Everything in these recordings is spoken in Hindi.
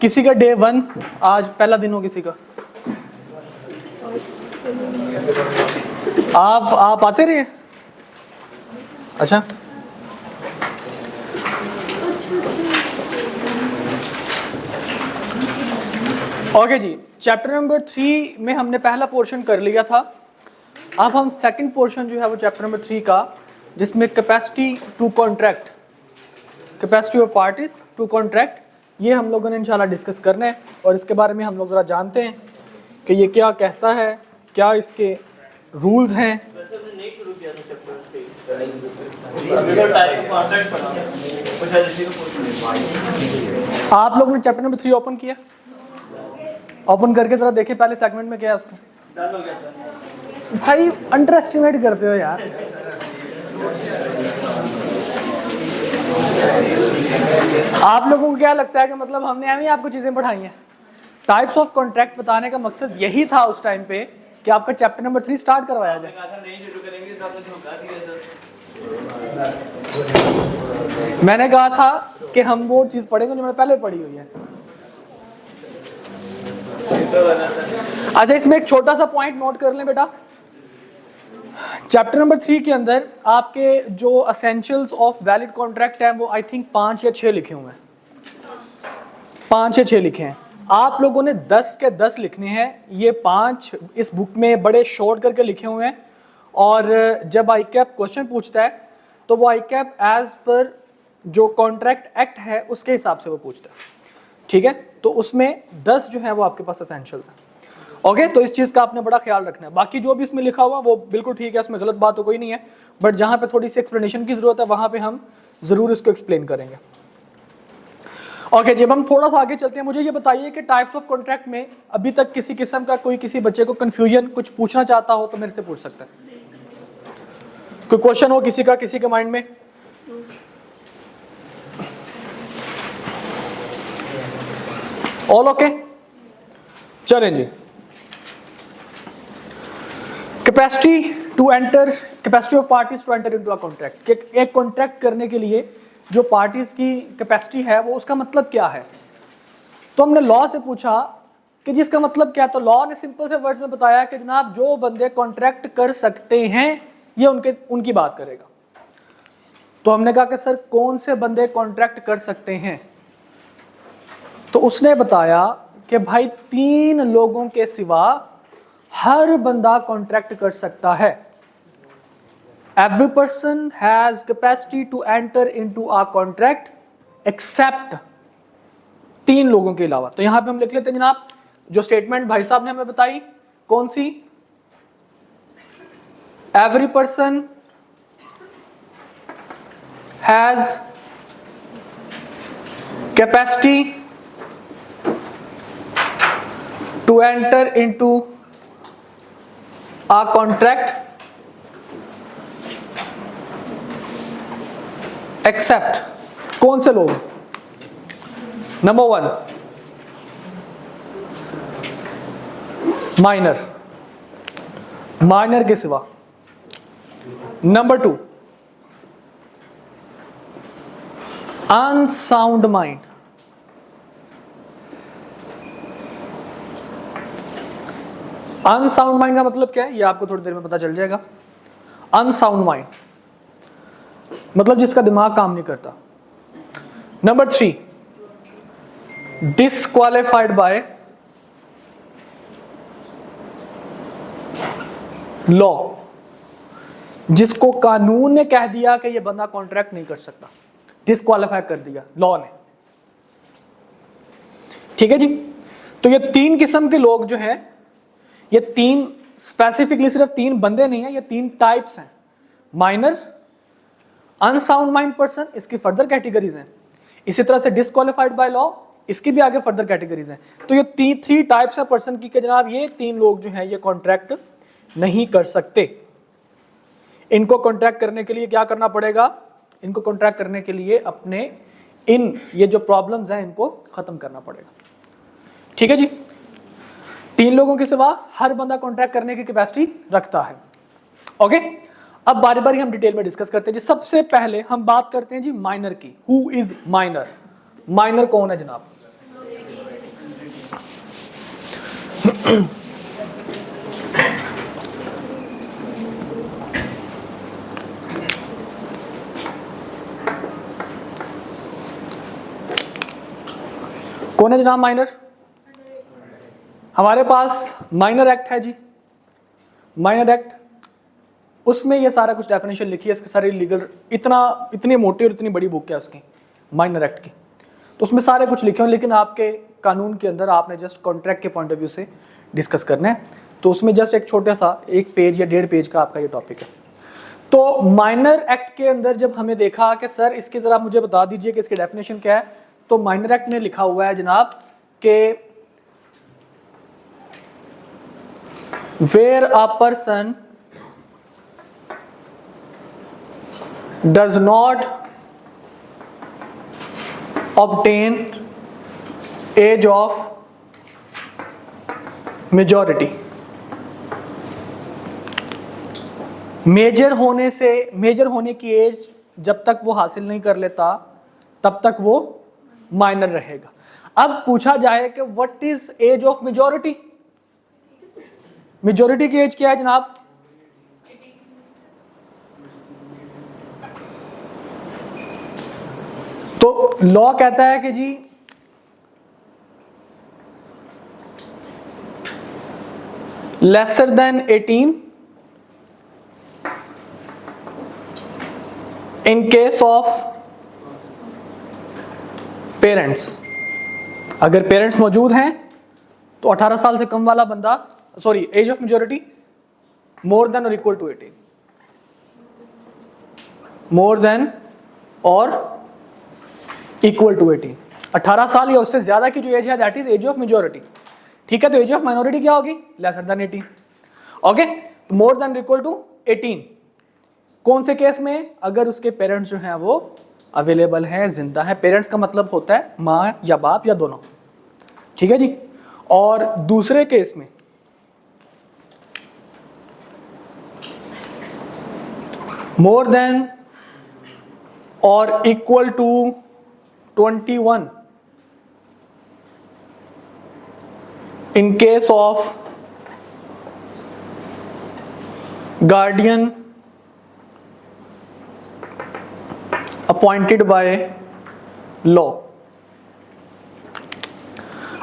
किसी का डे 1 आज पहला दिन हो किसी का? आप आते रहे? अच्छा, ओके जी। चैप्टर नंबर 3 में हमने पहला पोर्शन कर लिया था। अब हम सेकंड पोर्शन जो है वो चैप्टर नंबर 3 का, जिसमें capacity to contract, capacity of parties to contract, ये हम लोगों ने इंशाल्लाह डिस्कस करना है। और इसके बारे में हम लोग ज़रा जानते हैं कि ये क्या कहता है, क्या इसके रूल्स हैं। आप लोगों ने चैप्टर नंबर 3 ओपन किया? ओपन करके ज़रा देखिए पहले सेगमेंट में क्या है उसको। भाई अंडर एस्टिमेट करते हो यार। आप लोगों को क्या लगता है कि मतलब हमने एवं आपको चीज़ें पढ़ाई हैं? टाइप्स ऑफ कॉन्ट्रैक्ट बताने का मकसद यही था उस टाइम पे कि आपका चैप्टर नंबर 3 स्टार्ट करवाया जाए। मैंने कहा था कि हम वो चीज़ पढ़ेंगे जो मैंने पहले पढ़ी हुई है। अच्छा, इसमें एक छोटा सा पॉइंट नोट कर लें बेटा। चैप्टर नंबर 3 के अंदर आपके जो असेंशियल्स ऑफ वैलिड कॉन्ट्रैक्ट है वो आई थिंक 5 या 6 लिखे हुए हैं। 5 या 6 लिखे हैं। आप लोगों ने 10 के 10 लिखने हैं। ये 5 इस बुक में बड़े शॉर्ट करके लिखे हुए हैं। और जब आईकैप क्वेश्चन पूछता है तो वो आईकैप एज पर जो कॉन्ट्रैक्ट एक्ट है उसके हिसाब से वो पूछता है। ठीक है, तो उसमें 10 जो है वो आपके पास असेंशियल्स हैं। ओके, तो इस चीज़ का आपने बड़ा ख्याल रखना है। बाकी जो भी इसमें लिखा हुआ वो बिल्कुल ठीक है, उसमें गलत बात तो कोई नहीं है, बट जहाँ पे थोड़ी सी एक्सप्लेनेशन की ज़रूरत है वहाँ पे हम ज़रूर इसको एक्सप्लेन करेंगे। ओके, जब हम थोड़ा सा आगे चलते हैं, मुझे ये बताइए कि टाइप्स ऑफ कॉन्ट्रैक्ट में अभी तक किसी किस्म का कोई किसी बच्चे को कन्फ्यूजन कुछ पूछना चाहता हो तो मेरे से पूछ सकता है। कोई क्वेश्चन हो किसी का, किसी के माइंड में? ऑल ओके, चलें जी। Capacity to enter, capacity of parties to enter into a contract. एक कॉन्ट्रैक्ट करने के लिए जो पार्टीज की कैपेसिटी है वो उसका मतलब क्या है? तो हमने लॉ से पूछा कि जिसका मतलब क्या है, तो लॉ ने सिंपल से वर्ड्स में बताया कि जनाब जो बंदे कॉन्ट्रैक्ट कर सकते हैं ये उनकी बात करेगा। तो हमने कहा कि सर कौन से बंदे कॉन्ट्रैक्ट कर सकते हैं? तो उसने बताया कि भाई 3 लोगों के सिवा हर बंदा कॉन्ट्रैक्ट कर सकता है। Every person has capacity to enter into a contract except 3 लोगों के अलावा। तो यहां पे हम लिख लेते हैं जनाब, जो स्टेटमेंट भाई साहब ने हमें बताई, कौन सी? Every person has capacity to enter into a contract except कौन से लोग? नंबर 1 माइनर, माइनर के सिवा। Number 2 unsound mind, unsound mind का मतलब क्या है ये आपको थोड़ी देर में पता चल जाएगा। अनसाउंड माइंड मतलब जिसका दिमाग काम नहीं करता। नंबर 3 डिस्क्वालिफाइड बाय लॉ, जिसको कानून ने कह दिया कि ये बंदा कॉन्ट्रैक्ट नहीं कर सकता, डिस्क्वालिफाई कर दिया लॉ ने। ठीक है जी। तो ये 3 किस्म के लोग जो हैं, ये 3 स्पेसिफिकली सिर्फ 3 बंदे नहीं है, ये 3 टाइप्स हैं। माइनर, अनसाउंड माइंड पर्सन, इसकी फर्दर कैटेगरीज हैं। इसी तरह से डिस्क्वालिफाइड बाय लॉ, इसकी भी आगे फर्दर कैटेगरीज हैं। तो ये 3 टाइप्स हैं पर्सन की कि जनाब ये 3 लोग जो हैं ये कॉन्ट्रैक्ट नहीं कर सकते। इनको कॉन्ट्रैक्ट करने के लिए क्या करना पड़ेगा? इनको कॉन्ट्रैक्ट करने के लिए अपने ये जो प्रॉब्लम्स हैं इनको खत्म करना पड़ेगा। ठीक है जी। 3 लोगों के सिवा हर बंदा कॉन्ट्रैक्ट करने की कैपेसिटी रखता है। ओके, अब बारी बारी हम डिटेल में डिस्कस करते हैं जी। सबसे पहले हम बात करते हैं जी माइनर की। Who is minor? माइनर कौन है जनाब? कौन है जनाब माइनर? हमारे पास माइनर एक्ट है जी, माइनर एक्ट, उसमें ये सारा कुछ डेफिनेशन लिखी है, इसके सारे लीगल, इतनी मोटी और इतनी बड़ी बुक है उसकी माइनर एक्ट की, तो उसमें सारे कुछ लिखे हैं, लेकिन आपके कानून के अंदर आपने जस्ट कॉन्ट्रैक्ट के पॉइंट ऑफ व्यू से डिस्कस करना है, तो उसमें जस्ट एक छोटा सा 1 पेज या 1.5 पेज का आपका ये टॉपिक है। तो माइनर एक्ट के अंदर जब हमें देखा कि सर इसके जरा मुझे बता दीजिए कि इसकी डेफिनेशन क्या है, तो माइनर एक्ट में लिखा हुआ है जनाब कि where a person does not obtain age of majority, major होने की एज जब तक वो हासिल नहीं कर लेता तब तक वो माइनर रहेगा। अब पूछा जाए कि what is age of majority, majority की एज क्या है जनाब? तो लॉ कहता है कि जी lesser than 18 in case of parents, अगर पेरेंट्स मौजूद हैं तो 18 साल से कम वाला बंदा, sorry age of majority more than और इक्वल टू 18, मोर देन और इक्वल टू 18, 18 साल या उससे ज्यादा की जो एज है that is age of majority. ठीक है, तो एज ऑफ माइनॉरिटी क्या होगी? Lesser than 18। Okay, more than equal to 18 कौन से केस में? अगर उसके पेरेंट्स जो हैं वो अवेलेबल हैं, जिंदा है। पेरेंट्स का मतलब होता है माँ या बाप या दोनों, ठीक है जी। और दूसरे केस में मोर देन और equal to 21 in case of guardian appointed by law।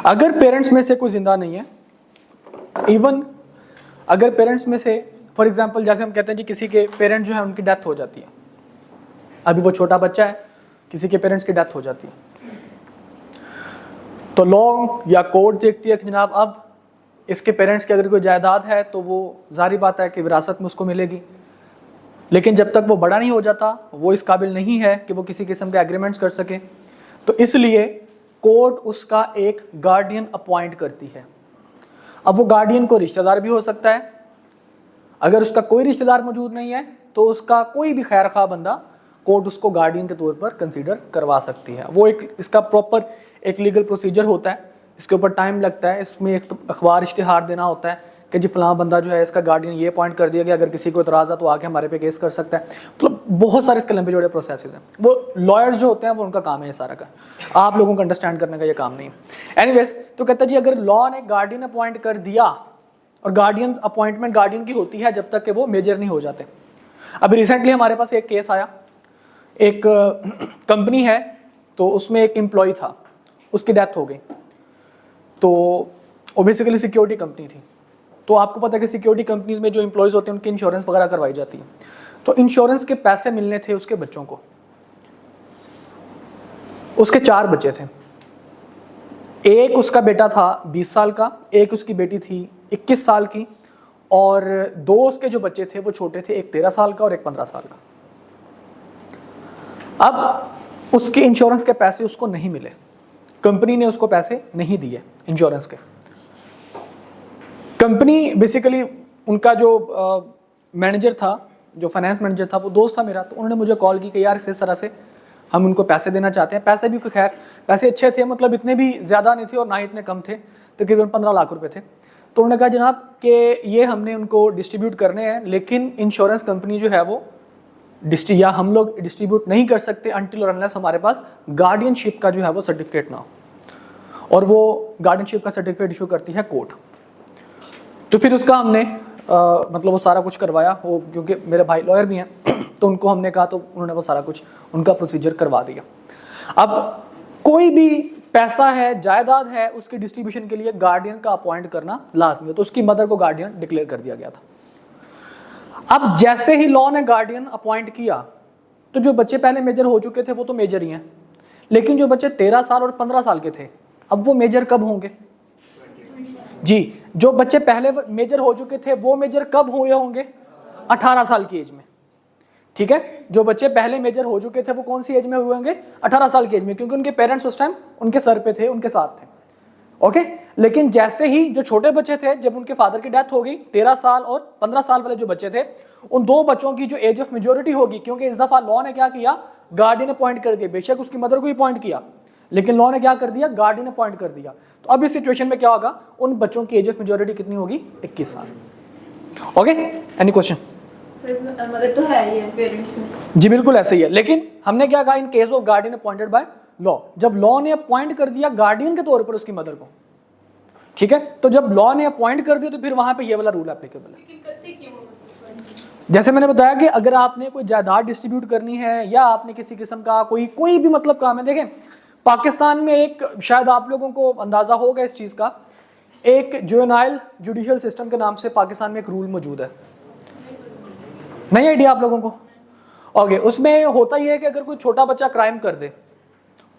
अगर पेरेंट्स में से कोई जिंदा नहीं है, इवन अगर पेरेंट्स में से फॉर एग्जांपल जैसे हम कहते हैं जी किसी के पेरेंट्स जो है उनकी डेथ हो जाती है, अभी वो छोटा बच्चा है, किसी के पेरेंट्स की डेथ हो जाती है, तो लॉ या कोर्ट देखती है कि जनाब अब इसके पेरेंट्स की अगर कोई जायदाद है तो वो जाहिर बात है कि विरासत में उसको मिलेगी, लेकिन जब तक वो बड़ा नहीं हो जाता वो इस काबिल नहीं है कि वो किसी किस्म के एग्रीमेंट्स कर सके, तो इसलिए कोर्ट उसका एक गार्डियन अपॉइंट करती है। अब वो गार्डियन को रिश्तेदार भी हो सकता है, अगर उसका कोई रिश्तेदार मौजूद नहीं है तो उसका कोई भी खैर खा बंदा कोर्ट उसको गार्डियन के तौर पर कंसीडर करवा सकती है। वो एक इसका प्रॉपर एक लीगल प्रोसीजर होता है, इसके ऊपर टाइम लगता है, इसमें एक तो अखबार इश्तिहार देना होता है कि जी फलां बंदा जो है इसका गार्डियन ये अपॉइंट कर दिया गया, अगर किसी को इतराज़ है तो आके हमारे पे केस कर सकता है। तो बहुत सारे इसके लंबे जोड़े प्रोसेस हैं, वो लॉयर्स जो होते हैं वो उनका काम है ये सारा का, आप लोगों को अंडरस्टैंड करने का ये काम नहीं है। एनीवेज, तो कहता है जी अगर लॉ ने गार्डियन अपॉइंट कर दिया, और गार्डियन अपॉइंटमेंट गार्डियन की होती है जब तक कि वो मेजर नहीं हो जाते। अभी रिसेंटली हमारे पास एक केस आया, एक कंपनी है तो उसमें एक एम्प्लॉय था, उसकी डेथ हो गई, तो वो बेसिकली सिक्योरिटी कंपनी थी। तो आपको पता है कि सिक्योरिटी कंपनीज में जो एम्प्लॉयज़ होते हैं उनकी इंश्योरेंस वगैरह करवाई जाती है, तो इंश्योरेंस के पैसे मिलने थे उसके बच्चों को। उसके 4 बच्चे थे, एक उसका बेटा था 20 साल का, एक उसकी बेटी थी 21 साल की, और 2 उसके जो बच्चे थे वो छोटे थे, एक 13 साल का और एक 15 साल का। अब उसके इंश्योरेंस के पैसे उसको नहीं मिले, कंपनी ने उसको पैसे नहीं दिए इंश्योरेंस के। कंपनी बेसिकली उनका जो मैनेजर था, जो फाइनेंस मैनेजर था, वो दोस्त था मेरा, तो उन्होंने मुझे कॉल की कि यार इस तरह से हम उनको पैसे देना चाहते हैं। पैसे भी खैर पैसे अच्छे थे, मतलब इतने भी ज़्यादा नहीं थे और ना ही इतने कम थे, तकरीबन 15 लाख रुपए थे। तो उन्होंने कहा जनाब कि ये हमने उनको डिस्ट्रीब्यूट करने हैं, लेकिन इंश्योरेंस कंपनी जो है वो या हम लोग डिस्ट्रीब्यूट नहीं कर सकते अनटिल और अनलेस हमारे पास गार्डियनशिप का जो है वो सर्टिफिकेट ना हो, और वो गार्डियनशिप का सर्टिफिकेट इशू करती है कोर्ट। तो फिर उसका हमने मतलब वो सारा कुछ करवाया, वो क्योंकि मेरे भाई लॉयर भी हैं तो उनको हमने कहा, तो उन्होंने वो सारा कुछ उनका प्रोसीजर करवा दिया। अब कोई भी पैसा है, जायदाद है, उसकी डिस्ट्रीब्यूशन के लिए गार्डियन का अपॉइंट करना लाजमी है, तो उसकी मदर को गार्डियन डिक्लेयर कर दिया गया था। अब जैसे ही लॉ ने गार्डियन अपॉइंट किया तो जो बच्चे पहले मेजर हो चुके थे वो तो मेजर ही हैं, लेकिन जो बच्चे 13 साल और 15 साल के थे अब वो मेजर कब होंगे जी? जो बच्चे पहले मेजर हो चुके थे वो मेजर कब हुए होंगे? 18 साल की एज में। ठीक है, जो बच्चे पहले मेजर हो चुके थे वो कौन सी एज में हुए होंगे? 18 साल की एज में, क्योंकि उनके पेरेंट्स उस टाइम उनके सर पे थे, उनके साथ थे। ओके, लेकिन जैसे ही जो छोटे बच्चे थे, जब उनके फादर की डेथ हो गई, 13 साल और 15 साल वाले जो बच्चे थे, उन दो बच्चों की जो एज ऑफ मेजोरिटी होगी, क्योंकि इस दफा लॉ ने क्या किया, गार्डियन अपॉइंट कर दिया। बेशक उसकी मदर को ही अपॉइंट किया, लेकिन लॉ ने क्या कर दिया, गार्डियन अपॉइंट कर दिया। तो अब इस सिचुएशन में क्या होगा, उन बच्चों की एज ऑफ मेजोरिटी कितनी होगी? 21 साल। Okay, any question? मदर तो है ही है पेरेंट्स में। जी बिल्कुल ऐसे ही है, लेकिन हमने क्या कहा, इन case of guardian appointed by law, जब लॉ ने अपॉइंट कर दिया गार्डियन के तौर पर उसकी मदर को, ठीक है, तो जब लॉ ने अपॉइंट कर दिया तो फिर वहां पे ये वाला रूल एप्लीकेबल है। लेकिन करते क्यों? जैसे मैंने बताया कि अगर आपने कोई जायदाद डिस्ट्रीब्यूट करनी है या आपने किसी किस्म का कोई भी मतलब काम है, देखें पाकिस्तान में एक, शायद आप लोगों को अंदाजा होगा इस चीज का, एक जुवेनाइल जुडिशियल सिस्टम के नाम से पाकिस्तान में एक रूल मौजूद है। नहीं आइडिया आप लोगों को? ओके, उसमें होता ही है कि अगर कोई छोटा बच्चा क्राइम कर दे,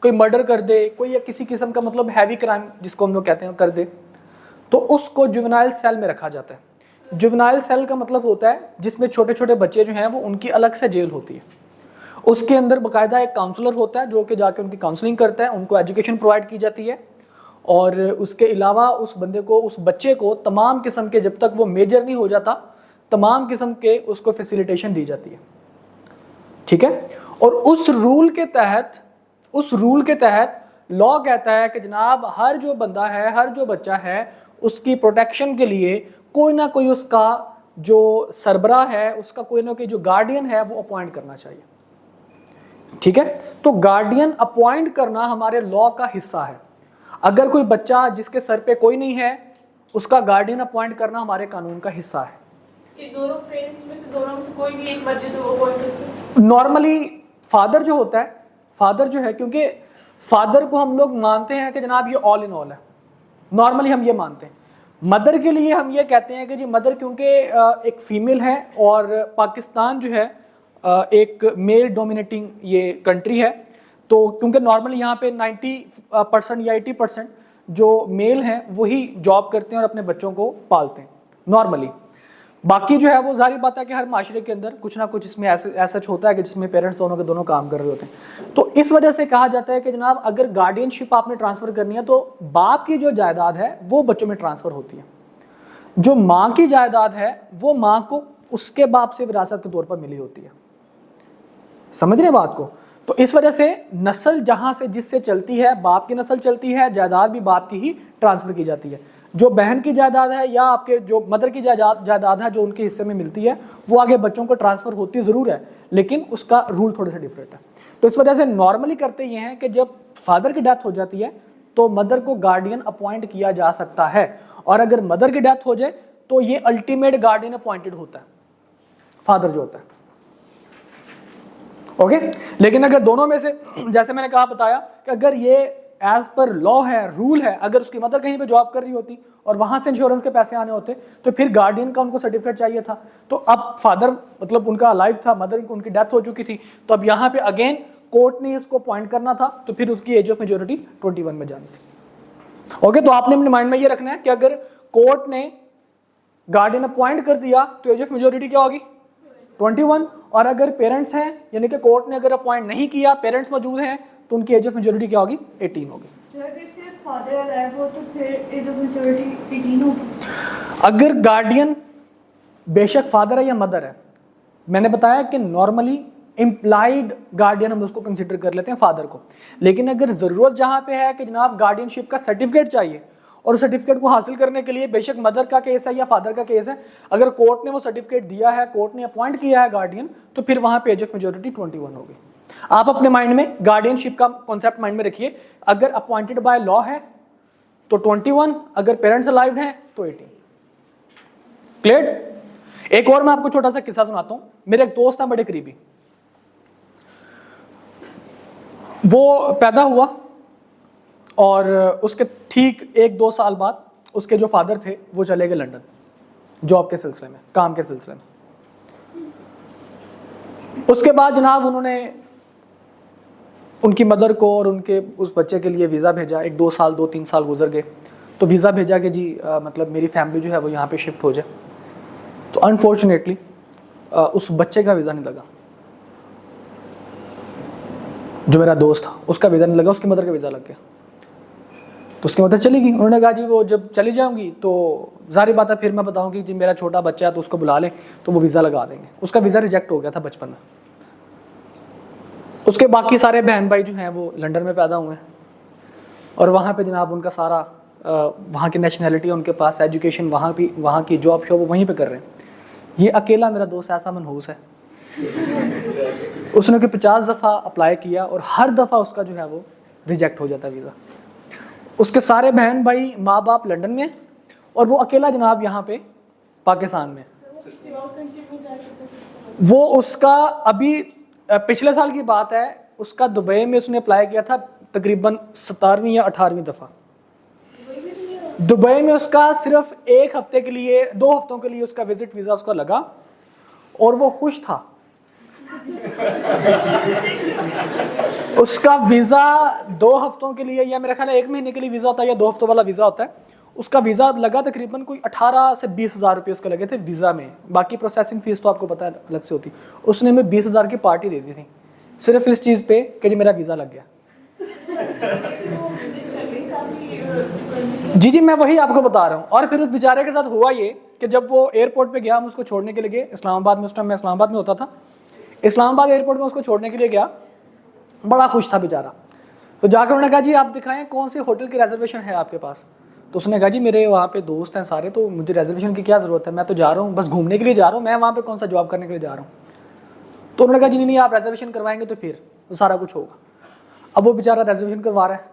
कोई मर्डर कर दे, कोई या किसी किस्म का मतलब हैवी क्राइम जिसको हम लोग कहते हैं कर दे, तो उसको जुवेनाइल सेल में रखा जाता है। जुवेनाइल सेल का मतलब होता है जिसमें छोटे छोटे बच्चे जो हैं वो, उनकी अलग से जेल होती है। उसके अंदर बाकायदा एक काउंसलर होता है जो कि जाके उनकी काउंसलिंग करता है, उनको एजुकेशन प्रोवाइड की जाती है, और उसके अलावा उस बंदे को, उस बच्चे को तमाम किस्म के, जब तक वो मेजर नहीं हो जाता, तमाम किस्म के उसको फैसिलिटेशन दी जाती है। ठीक है, और उस रूल के तहत लॉ कहता है कि जनाब हर जो बंदा है, हर जो बच्चा है, उसकी प्रोटेक्शन के लिए कोई ना कोई उसका जो सरबराह है, उसका कोई ना कोई जो गार्डियन है वो अपॉइंट करना चाहिए। ठीक है, तो गार्डियन अपॉइंट करना हमारे लॉ का हिस्सा है। अगर कोई बच्चा जिसके सर पे कोई नहीं है, उसका गार्डियन अपॉइंट करना हमारे कानून का हिस्सा है। ये दोनों पेरेंट्स में से, दोनों में से कोई भी एक मर्जी तो अपॉइंट करते हैं। नॉर्मली फादर जो होता है, फादर जो है, क्योंकि फादर को हम लोग मानते हैं कि जनाब ये ऑल इन ऑल है, नॉर्मली हम ये मानते हैं। मदर के लिए हम ये कहते हैं कि जी मदर क्योंकि एक फीमेल है, और पाकिस्तान जो है एक मेल डोमिनेटिंग ये कंट्री है, तो क्योंकि नॉर्मली यहाँ पे 90% या 80% जो मेल हैं वही जॉब करते हैं और अपने बच्चों को पालते हैं नॉर्मली। बाकी जो है वो जाहिर बात है कि हर माशरे के अंदर कुछ ना कुछ इसमें ऐसा होता है कि जिसमें पेरेंट्स दोनों के दोनों काम कर रहे होते हैं। तो इस वजह से कहा जाता है कि जनाब अगर गार्डियनशिप आपने ट्रांसफ़र करनी है तो बाप की जो जायदाद है वो बच्चों में ट्रांसफ़र होती है, जो माँ की जायदाद है वो माँ को उसके बाप से विरासत के तौर पर मिली होती है। समझ रहे बात को? तो इस वजह से नस्ल जहाँ से जिससे चलती है, बाप की नस्ल चलती है, जायदाद भी बाप की ही ट्रांसफ़र की जाती है। जो बहन की जायदाद है या आपके जो मदर की जायदाद है जो उनके हिस्से में मिलती है, वो आगे बच्चों को ट्रांसफ़र होती ज़रूर है, लेकिन उसका रूल थोड़े से डिफरेंट है। तो इस वजह से नॉर्मली करते ये हैं कि जब फादर की डेथ हो जाती है तो मदर को गार्डियन अपॉइंट किया जा सकता है, और अगर मदर की डेथ हो जाए तो ये अल्टीमेट गार्डियन अपॉइंटेड होता है, फादर जो होता है। ओके, लेकिन अगर दोनों में से, जैसे मैंने कहा बताया कि अगर ये एज पर लॉ है, रूल है, अगर उसकी मदर कहीं पे जॉब कर रही होती और वहां से इंश्योरेंस के पैसे आने होते तो फिर गार्डियन का उनको सर्टिफिकेट चाहिए था। तो अब फादर मतलब उनका लाइफ था, मदर उनकी डेथ हो चुकी थी, तो अब यहाँ पे अगेन कोर्ट ने इसको अपॉइंट करना था, तो फिर उसकी एज ऑफ मेजोरिटी 21 में जानी थी। ओके, तो आपने अपने माइंड में ये रखना है कि अगर कोर्ट ने गार्डियन अपॉइंट कर दिया तो एज ऑफ मेजोरिटी क्या होगी? 21, और अगर पेरेंट्स हैं यानी कि कोर्ट ने अगर अपॉइंट नहीं किया, पेरेंट्स मौजूद हैं, तो उनकी एज ऑफ मेजोरिटी क्या होगी? 18 होगी। अगर सिर्फ फादर अलाइव हो तो फिर एज ऑफ मेजोरिटी 18 होगी। अगर गार्डियन बेशक फादर है या मदर है, मैंने बताया कि नॉर्मली इम्प्लाइड गार्डियन हम उसको कंसिडर कर लेते हैं फादर को, लेकिन अगर ज़रूरत जहाँ पे है कि जनाब गार्डियनशिप का सर्टिफिकेट चाहिए, और सर्टिफिकेट को हासिल करने के लिए बेशक मदर का केस है या फादर का केस है, अगर कोर्ट ने वो सर्टिफिकेट दिया है, कोर्ट ने अपॉइंट किया है गार्डियन, तो फिर वहाँ पे एज ऑफ मेजोरिटी 21 होगी। आप अपने माइंड में गार्डियनशिप का कॉन्सेप्ट माइंड में रखिए, अगर अपॉइंटेड बाय लॉ है तो 21, अगर पेरेंट्स अलाइव हैं तो 18। क्लियर? एक और मैं आपको छोटा सा किस्सा सुनाता हूं। मेरे एक दोस्त था बड़े करीबी, वो पैदा हुआ और उसके ठीक 1-2 साल बाद उसके जो फादर थे वो चले गए लंदन जॉब के सिलसिले में, काम के सिलसिले में। उसके बाद जनाब उन्होंने उनकी मदर को और उनके उस बच्चे के लिए वीज़ा भेजा। 1-2 साल 2-3 साल गुजर गए तो वीज़ा भेजा कि जी मतलब मेरी फैमिली जो है वो यहाँ पे शिफ्ट हो जाए। तो अनफॉर्चुनेटली उस बच्चे का वीज़ा नहीं लगा, जो मेरा दोस्त था उसका वीज़ा नहीं लगा, उसकी मदर का वीज़ा लग गया। तो उसकी मदर चली गई। उन्होंने कहा जी वो जब चली जाऊंगी तो जाहिर बात है फिर मैं बताऊंगी जी मेरा छोटा बच्चा है तो उसको बुला ले तो वो वीज़ा लगा देंगे। उसका वीज़ा रिजेक्ट हो गया था बचपन में। उसके बाकी सारे बहन भाई जो हैं वो लंदन में पैदा हुए हैं और वहाँ पे जनाब उनका सारा वहाँ की नेशनैलिटी उनके पास, एजुकेशन वहाँ की जॉब शॉप वहीं पे कर रहे हैं। ये अकेला मेरा दोस्त ऐसा मनहूस है, उसने 50 दफ़ा अप्लाई किया और हर दफ़ा उसका जो है वो रिजेक्ट हो जाता वीज़ा। उसके सारे बहन भाई माँ बाप लंदन में और वो अकेला जनाब यहाँ पे पाकिस्तान में। वो उसका अभी पिछले साल की बात है, उसका दुबई में उसने अप्लाई किया था तकरीबन 17वीं या 18वीं दफ़ा। दुबई में उसका सिर्फ 1 हफ्ते के लिए 2 हफ्तों के लिए उसका विजिट वीज़ा उसका लगा और वो खुश था। उसका वीज़ा 2 हफ्तों के लिए या मेरा ख्याल है 1 महीने के लिए वीज़ा होता है या 2 हफ्तों वाला वीज़ा होता है। उसका वीज़ा लगा तकरीबन कोई 18 से 20 हज़ार रुपये उसके लगे थे वीज़ा में। बाकी प्रोसेसिंग फ़ीस तो आपको पता है अलग से होती। उसने हमें 20 हज़ार की पार्टी दे दी थी सिर्फ इस चीज़ पे कि जी मेरा वीज़ा लग गया। जी मैं वही आपको बता रहा हूँ। और फिर उस बेचारे के साथ हुआ ये कि जब वो एयरपोर्ट पे गया, हम उसको छोड़ने के लिए गए इस्लामाबाद में, उस टाइम मैं इस्लामाबाद में होता था। इस्लामाबाद एयरपोर्ट में उसको छोड़ने के लिए गया, बड़ा खुश था बेचारा। तो जाकर उन्होंने कहा जी आप दिखाएं कौन सी होटल की रिजर्वेशन है आपके पास। तो उसने कहा जी मेरे वहाँ पे दोस्त हैं सारे, तो मुझे रिजर्वेशन की क्या ज़रूरत है, मैं तो जा रहा हूँ बस घूमने के लिए जा रहा हूँ, मैं वहाँ पे कौन सा जॉब करने के लिए जा रहा हूँ। तो उन्होंने कहा जी नहीं आप रिजर्वेशन करवाएंगे तो फिर तो सारा कुछ होगा। अब वो बेचारा रिजर्वेशन करवा रहा है,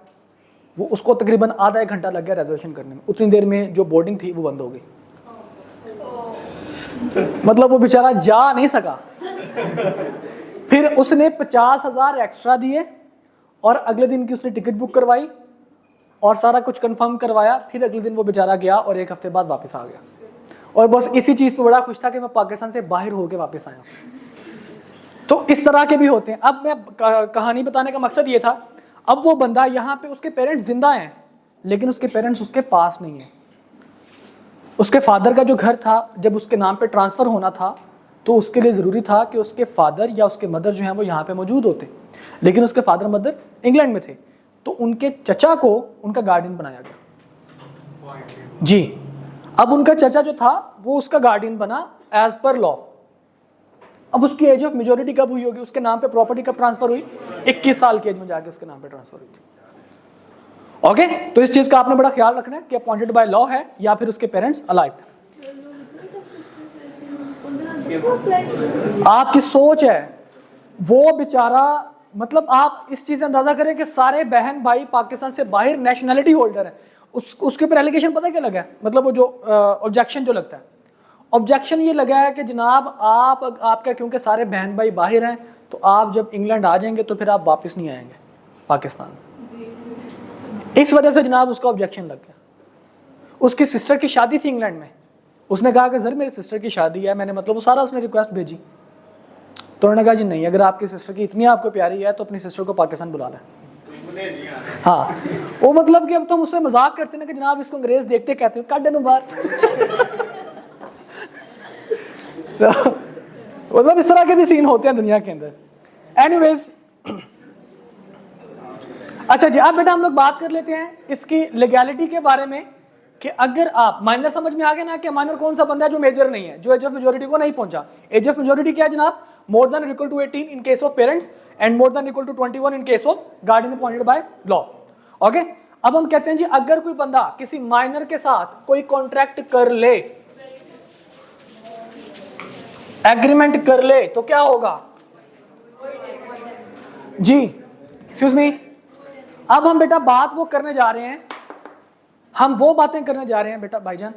वो उसको तकरीबन आधा 1 घंटा लग गया रिजर्वेशन करने में। उतनी देर में जो बोर्डिंग थी वो बंद हो गई, मतलब वो बेचारा जा नहीं सका। फिर उसने 50,000 एक्स्ट्रा दिए और अगले दिन की उसने टिकट बुक करवाई और सारा कुछ कंफर्म करवाया। फिर अगले दिन वो बेचारा गया और 1 हफ्ते बाद वापस आ गया। और बस इसी चीज़ पे बड़ा खुश था कि मैं पाकिस्तान से बाहर होके वापस आया। तो इस तरह के भी होते हैं। अब मैं कहानी बताने का मकसद ये था, अब वो बंदा यहाँ पे उसके पेरेंट्स जिंदा हैं लेकिन उसके पेरेंट्स उसके पास नहीं है। उसके फादर का जो घर था जब उसके नाम पे ट्रांसफ़र होना था तो उसके लिए ज़रूरी था कि उसके फादर या उसके मदर जो हैं वो यहाँ पे मौजूद होते, लेकिन उसके फादर मदर इंग्लैंड में थे। तो उनके चचा को उनका गार्डियन बनाया गया जी। अब उनका चचा जो था वो उसका गार्डियन बना एज पर लॉ। अब उसकी एज ऑफ मेजोरिटी कब हुई होगी, उसके नाम पे प्रॉपर्टी कब ट्रांसफर हुई, 21 साल की एज में जाके उसके नाम पे ट्रांसफर हुई थी। ओके, तो इस चीज का आपने बड़ा ख्याल रखना है कि अपॉइंटेड बाय लॉ है या फिर उसके पेरेंट्स अलाइव। आपकी सोच है वो बेचारा, मतलब आप इस चीज से अंदाजा करें कि सारे बहन भाई पाकिस्तान से बाहर नेशनैलिटी होल्डर है। उसके ऊपर एलिगेशन पता क्या लगा है, मतलब वो जो ऑब्जेक्शन जो लगता है, ऑब्जेक्शन ये लगा है कि जनाब आपका क्योंकि सारे बहन भाई बाहर हैं तो आप जब इंग्लैंड आ जाएंगे तो फिर आप वापस नहीं आएंगे पाकिस्तान। इस वजह से जनाब उसका ऑब्जेक्शन लग गया। उसकी सिस्टर की शादी थी इंग्लैंड में, उसने कहा कि सर मेरी सिस्टर की शादी है, मैंने मतलब वो सारा उसने रिक्वेस्ट भेजी। तो उन्होंने कहा जी नहीं, अगर आपकी सिस्टर की इतनी आपको प्यारी है तो अपनी सिस्टर को पाकिस्तान बुला लें। हाँ, वो मतलब कि अब तो मुझसे मजाक करते ना कि जनाब इसको अंग्रेज देखते कहते हैं काट देना बाहर। मतलब इस तरह के भी सीन होते हैं दुनिया के अंदर। एनीवेज, अच्छा जी, अब बेटा हम लोग बात कर लेते हैं इसकी लीगैलिटी के बारे में कि अगर आप माइनर समझ में आ गया ना कि माइनर कौन सा बंदा है जो मेजर नहीं है, जो एज ऑफ मेजोरिटी को नहीं पहुंचा। एज ऑफ मेजोरिटी क्या है जनाब, more than equal to 18 in case of parents and more than equal to 21 in case of guardian appointed by law. Okay, अब हम कहते हैं जी अगर कोई बंदा किसी माइनर के साथ कोई कॉन्ट्रैक्ट कर ले, एग्रीमेंट कर ले तो क्या होगा जी, एक्सक्यूज मी। अब हम बेटा बात वो करने जा रहे हैं, हम वो बातें करने जा रहे हैं बेटा भाईजान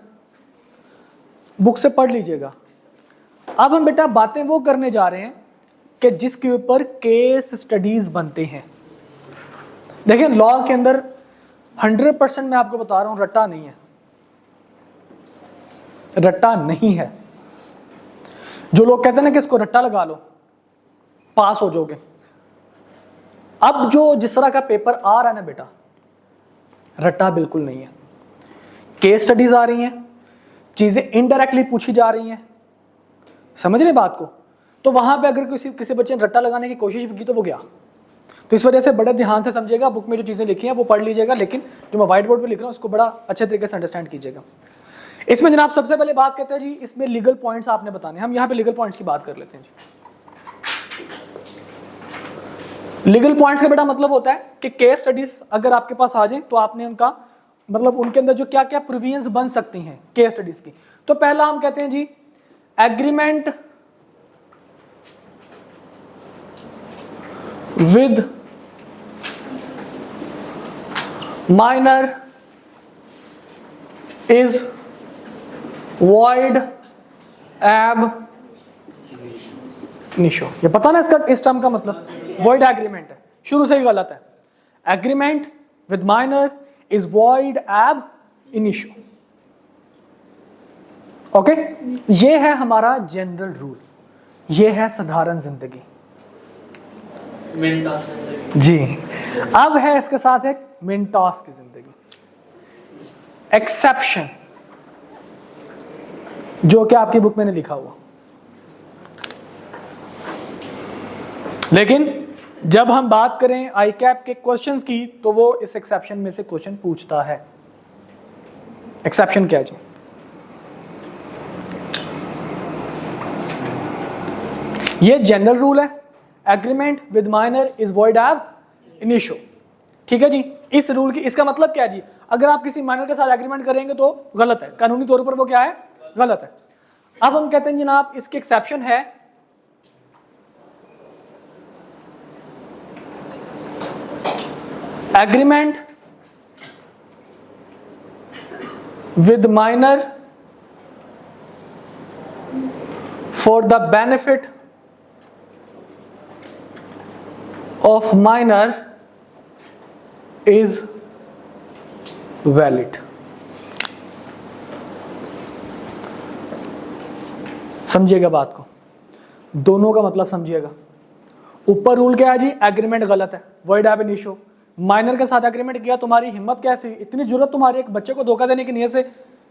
बुक से पढ़ लीजिएगा। अब हम बेटा बातें वो करने जा रहे हैं कि जिसके ऊपर केस स्टडीज बनते हैं। देखिए लॉ के अंदर 100% मैं आपको बता रहा हूं रट्टा नहीं है, रट्टा नहीं है। जो लोग कहते हैं ना कि इसको रट्टा लगा लो पास हो जाओगे, अब जो जिस तरह का पेपर आ रहा है ना बेटा, रट्टा बिल्कुल नहीं है। केस स्टडीज आ रही हैं, चीजें इनडायरेक्टली पूछी जा रही हैं, समझ रहे बात को। तो वहां पे अगर किसी बच्चे ने रट्टा लगाने की कोशिश भी की तो वो गया। तो इस वजह से बड़े ध्यान से समझिएगा, बुक में जो चीजें लिखी हैं वो पढ़ लीजिएगा, लेकिन जो मैं व्हाइट बोर्ड पे लिख रहा हूं उसको बड़ा अच्छे तरीके से अंडरस्टैंड कीजिएगा। इसमें जनाब सबसे पहले बात करते हैं जी, इसमें लीगल पॉइंट्स आपने बताने। हम यहाँ पे लीगल पॉइंट्स की बात कर लेते हैं जी। लीगल पॉइंट्स का बेटा मतलब होता है कि केस स्टडीज अगर आपके पास आ जाए तो आपने उनका मतलब उनके अंदर जो क्या क्या प्रोविजंस बन सकती हैं केस स्टडीज की। तो पहला हम कहते हैं जी agreement with minor is void ab initio. ये पता ना इसका इस टर्म का मतलब वॉइड एग्रीमेंट है, शुरू से ही गलत है। Agreement with minor is void ab इनिशो। Okay, ये है हमारा जनरल रूल, ये है साधारण जिंदगी जी। अब है इसके साथ एक मिनटॉस की जिंदगी, एक्सेप्शन, जो कि आपकी बुक में नहीं लिखा हुआ। लेकिन जब हम बात करें आई कैप के क्वेश्चंस की तो वो इस एक्सेप्शन में से क्वेश्चन पूछता है। एक्सेप्शन क्या जी? ये जनरल रूल है, agreement with minor is void ab initio. ठीक है जी, इस रूल की इसका मतलब क्या है जी? अगर आप किसी माइनर के साथ एग्रीमेंट करेंगे तो गलत है, कानूनी तौर पर वो क्या है? गलत है। अब हम कहते हैं जनाब इसकी एक्सेप्शन है agreement with minor for the benefit of minor is valid. समझिएगा बात को, दोनों का मतलब समझिएगा। ऊपर रूल क्या है जी? एग्रीमेंट गलत है, वॉइड एब इनिशो। माइनर के साथ एग्रीमेंट किया, तुम्हारी हिम्मत कैसी, इतनी जरूरत तुम्हारी एक बच्चे को धोखा देने की नीयत से,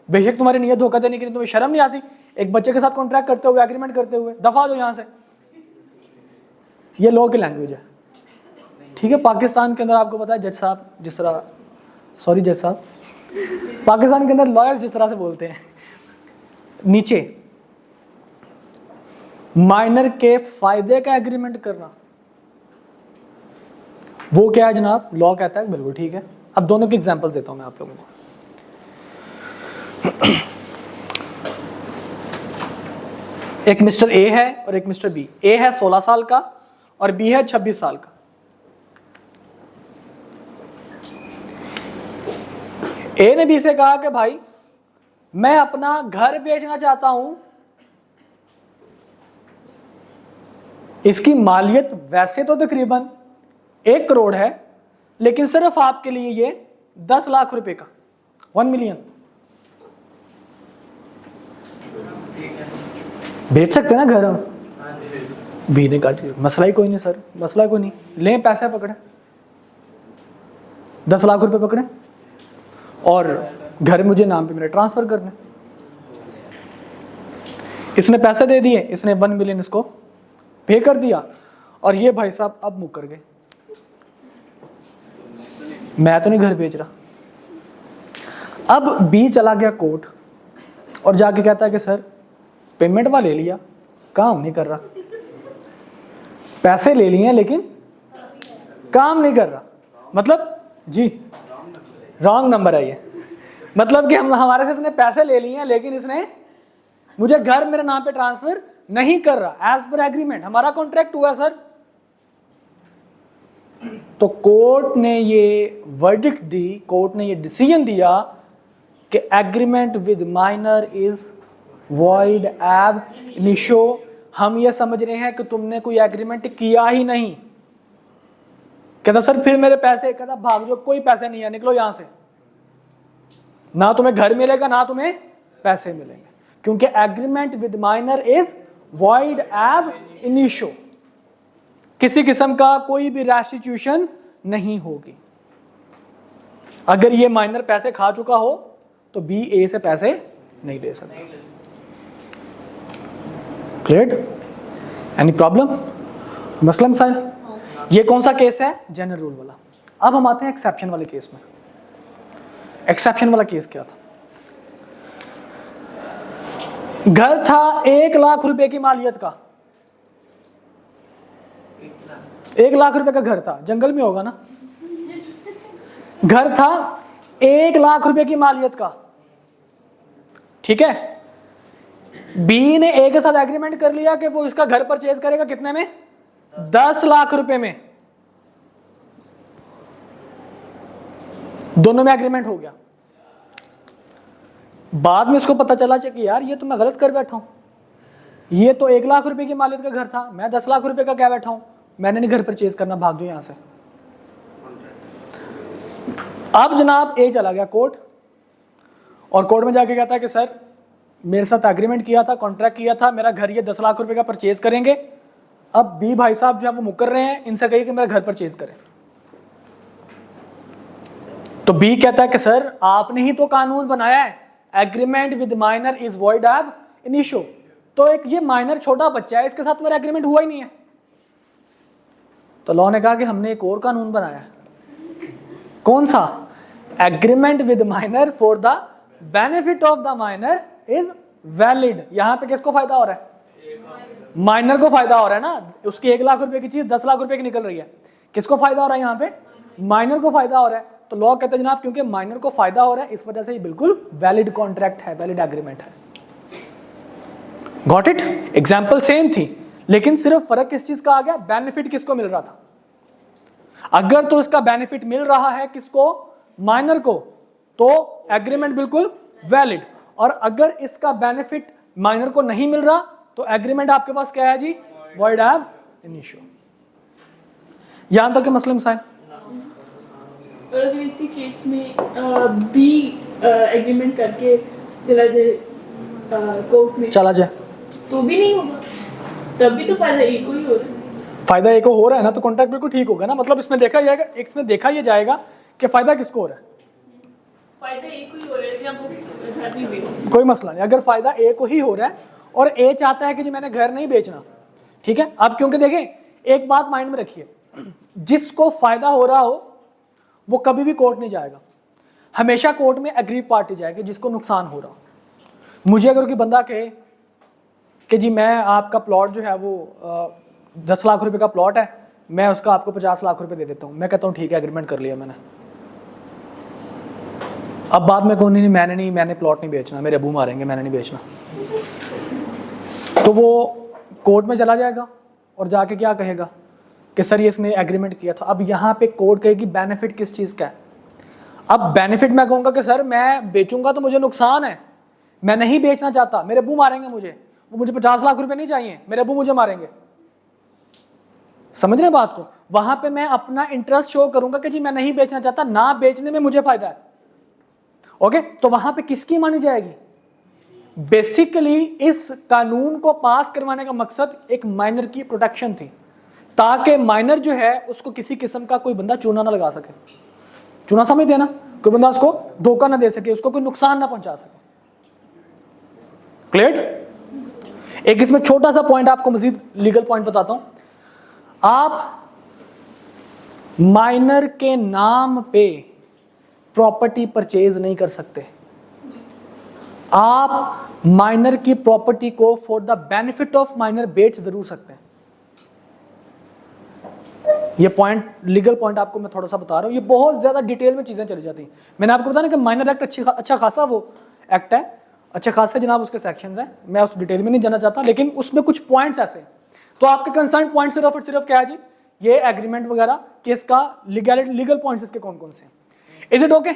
बेशक तुम्हारी नीयत धोखा देने की, तुम्हें शर्म नहीं आती एक बच्चे के साथ कॉन्ट्रैक्ट करते हुए, एग्रीमेंट करते हुए? दफा दो यहां से। ये लॉ की लैंग्वेज है, ठीक है। पाकिस्तान के अंदर आपको पता है जज साहब जिस तरह, सॉरी जज साहब, पाकिस्तान के अंदर लॉयर्स जिस तरह से बोलते हैं, नीचे माइनर के फायदे का एग्रीमेंट करना, वो क्या है जनाब? लॉ कहता है, बिल्कुल ठीक है। अब दोनों की एग्जांपल देता हूं मैं आप लोगों को। एक मिस्टर ए है और एक मिस्टर बी। ए है 16 साल का और बी है 26 साल का। ए ने बी से कहा कि भाई मैं अपना घर बेचना चाहता हूं, इसकी मालियत वैसे तो तकरीबन 1 करोड़ है, लेकिन सिर्फ आपके लिए ये 10 लाख रुपए का, 1 मिलियन बेच सकते ना घर। बी ने कहा मसला ही कोई नहीं सर, मसला कोई नहीं, लें पैसे पकड़े, 10 लाख रुपए पकड़े और घर मुझे नाम पे मेरे ट्रांसफर कर दें। इसने पैसे दे दिए, इसने 1 मिलियन इसको पे कर दिया और ये भाई साहब अब मुकर गए, मैं तो नहीं घर बेच रहा। अब बी चला गया कोर्ट और जाके कहता है कि सर पेमेंट ले लिया, काम नहीं कर रहा, पैसे ले लिए लेकिन काम नहीं कर रहा। मतलब जी रॉन्ग नंबर है ये, मतलब कि हम हमारे से इसने पैसे ले लिए हैं लेकिन इसने मुझे घर मेरे नाम पे ट्रांसफर नहीं कर रहा एज पर एग्रीमेंट, हमारा कॉन्ट्रैक्ट हुआ सर। तो कोर्ट ने ये वर्डिक्ट दी, कोर्ट ने ये डिसीजन दिया कि agreement with minor is void एब इनिशियो। हम ये समझ रहे हैं कि तुमने कोई एग्रीमेंट किया ही नहीं। कहता सर फिर मेरे पैसे, कहता भाग जो, कोई पैसे नहीं है, निकलो यहां से। ना तुम्हें घर मिलेगा ना तुम्हें पैसे मिलेंगे, क्योंकि agreement with minor is void एब इनिशियो। किसी किस्म का कोई भी रेस्टिट्यूशन नहीं होगी। अगर ये माइनर पैसे खा चुका हो तो बी ए से पैसे नहीं ले सकता। क्लियर? Any problem? मसलन साहब, ये कौन सा केस है? जनरल रूल वाला। अब हम आते हैं एक्सेप्शन वाले केस में। एक्सेप्शन वाला केस क्या था? घर था 1 लाख रुपए की मालियत का, 1 लाख रुपए का घर था, जंगल में होगा ना। घर था 1 लाख रुपए की मालियत का, ठीक है। बी ने ए के साथ एग्रीमेंट कर लिया कि वो इसका घर परचेज करेगा कितने में? 10 लाख रुपए में। दोनों में एग्रीमेंट हो गया। बाद में इसको पता चला कि यार ये तो मैं गलत कर बैठा हूं, ये तो 1 लाख रुपए की मालियत का घर था, मैं 10 लाख रुपए का क्या बैठा हूं, मैंने नहीं घर परचेज करना, भाग जाओ यहां से। अब जनाब ए चला गया कोर्ट, और कोर्ट में जाके कहता है कि सर मेरे साथ एग्रीमेंट किया था, कॉन्ट्रैक्ट किया था, मेरा घर ये 10 लाख रुपए का परचेज करेंगे। अब बी भाई साहब जो है वो मुकर रहे हैं, इनसे कहिए कि मेरा घर परचेज करें। तो बी कहता है कि सर आपने ही तो कानून बनाया है, agreement with minor is void एब इनिशियो। तो एक ये माइनर छोटा बच्चा है, इसके साथ मेरा एग्रीमेंट हुआ ही नहीं है। तो लॉ ने कहा कि हमने एक और कानून बनाया है। कौन सा? Agreement with minor for the benefit of the minor is valid. यहां पे किसको फायदा हो रहा है? माइनर को फायदा हो रहा है ना। उसकी 1 लाख रुपए की चीज 10 लाख रुपए की निकल रही है। किसको फायदा हो रहा है? यहाँ पे माइनर को फायदा हो रहा है। तो लॉ कहते हैं जनाब क्योंकि माइनर को फायदा हो रहा है, इस वजह से ये बिल्कुल वैलिड कॉन्ट्रैक्ट है, वैलिड एग्रीमेंट है। Got it? एग्जाम्पल सेम थी, लेकिन सिर्फ फर्क किस चीज का आ गया? बेनिफिट किसको मिल रहा था। अगर तो इसका बेनिफिट मिल रहा है किसको? माइनर को, तो एग्रीमेंट बिल्कुल वैलिड। और अगर इसका बेनिफिट माइनर को नहीं मिल रहा तो एग्रीमेंट आपके पास क्या है जी? वॉइड एब इनिशियो। यहां तक के मसले साहब। और इसी केस में बी एग्रीमेंट करके चला जाए कोर्ट में, चला जाए तो भी नहीं होगा, तब भी तो फायदा एक को ही हो रहा है। फायदा एक को हो रहा है ना, तो कॉन्ट्रैक्ट बिल्कुल ठीक होगा ना। मतलब इसमें देखा जाएगा, इसमें देखा ये जाएगा कि फायदा किसको हो रहा है। फायदा एक को ही हो रहा है, आप घर नहीं बेचो, कोई मसला नहीं। अगर फायदा ए को ही हो रहा है और ए चाहता है कि जी मैंने घर नहीं बेचना, ठीक है। अब क्योंकि देखें एक बात माइंड में रखिए, जिसको फायदा हो रहा हो वो कभी भी कोर्ट नहीं जाएगा, हमेशा कोर्ट में एग्रीव पार्टी जाएगी जिसको नुकसान हो रहा हो। मुझे अगर कोई बंदा कहे कि जी मैं आपका प्लॉट जो है वो 10 लाख रुपए का प्लॉट है, मैं उसका आपको 50 लाख रुपए दे देता हूं, मैं कहता हूं ठीक है एग्रीमेंट कर लिया मैंने। अब बाद में कौन नहीं, मैंने प्लॉट नहीं बेचना, मेरे अबू मारेंगे, मैंने नहीं बेचना, तो वो कोर्ट में चला जाएगा और जाके क्या कहेगा कि सर ये इसने एग्रीमेंट किया था। अब यहाँ पे कोर्ट कहेगी बेनिफिट किस चीज़ का है। अब बेनिफिट मैं कहूँगा कि सर मैं बेचूंगा तो मुझे नुकसान है, मैं नहीं बेचना चाहता, मेरे अबू मारेंगे मुझे, वो मुझे 50 लाख रुपए नहीं चाहिए, मेरे अबू मुझे मारेंगे। समझ रहे बात को? वहां पे मैं अपना इंटरेस्ट शो करूंगा कि जी मैं नहीं बेचना चाहता, ना बेचने में मुझे फायदा है। ओके, तो वहां पे किसकी मानी जाएगी? बेसिकली इस कानून को पास करवाने का मकसद एक माइनर की प्रोटेक्शन थी, ताकि माइनर जो है उसको किसी किस्म का कोई बंदा चूना ना लगा सके। चूना समझते ना, कोई बंदा उसको धोखा ना दे सके, उसको कोई नुकसान ना पहुंचा सके। क्लियर? एक इसमें छोटा सा पॉइंट आपको मजीद लीगल पॉइंट बताता हूं। आप माइनर के नाम पे प्रॉपर्टी परचेज नहीं कर सकते। आप माइनर की प्रॉपर्टी को for the benefit of minor बेच जरूर सकते हैं। ये पॉइंट, लीगल पॉइंट आपको मैं थोड़ा सा बता रहा हूं, ये बहुत ज्यादा डिटेल में चीजें चली जाती हैं। मैंने आपको बताया ना कि माइनर एक्ट अच्छा खासा वो एक्ट है, अच्छा खासा जनाब उसके सेक्शंस हैं, मैं उस डिटेल में नहीं जाना चाहता, लेकिन उसमें कुछ पॉइंट्स ऐसे। तो आपके कंसर्न पॉइंट सिर्फ और सिर्फ क्या है जी? ये एग्रीमेंट वगैरह केस का लीगल पॉइंट्स इसके कौन कौन से। Is it okay?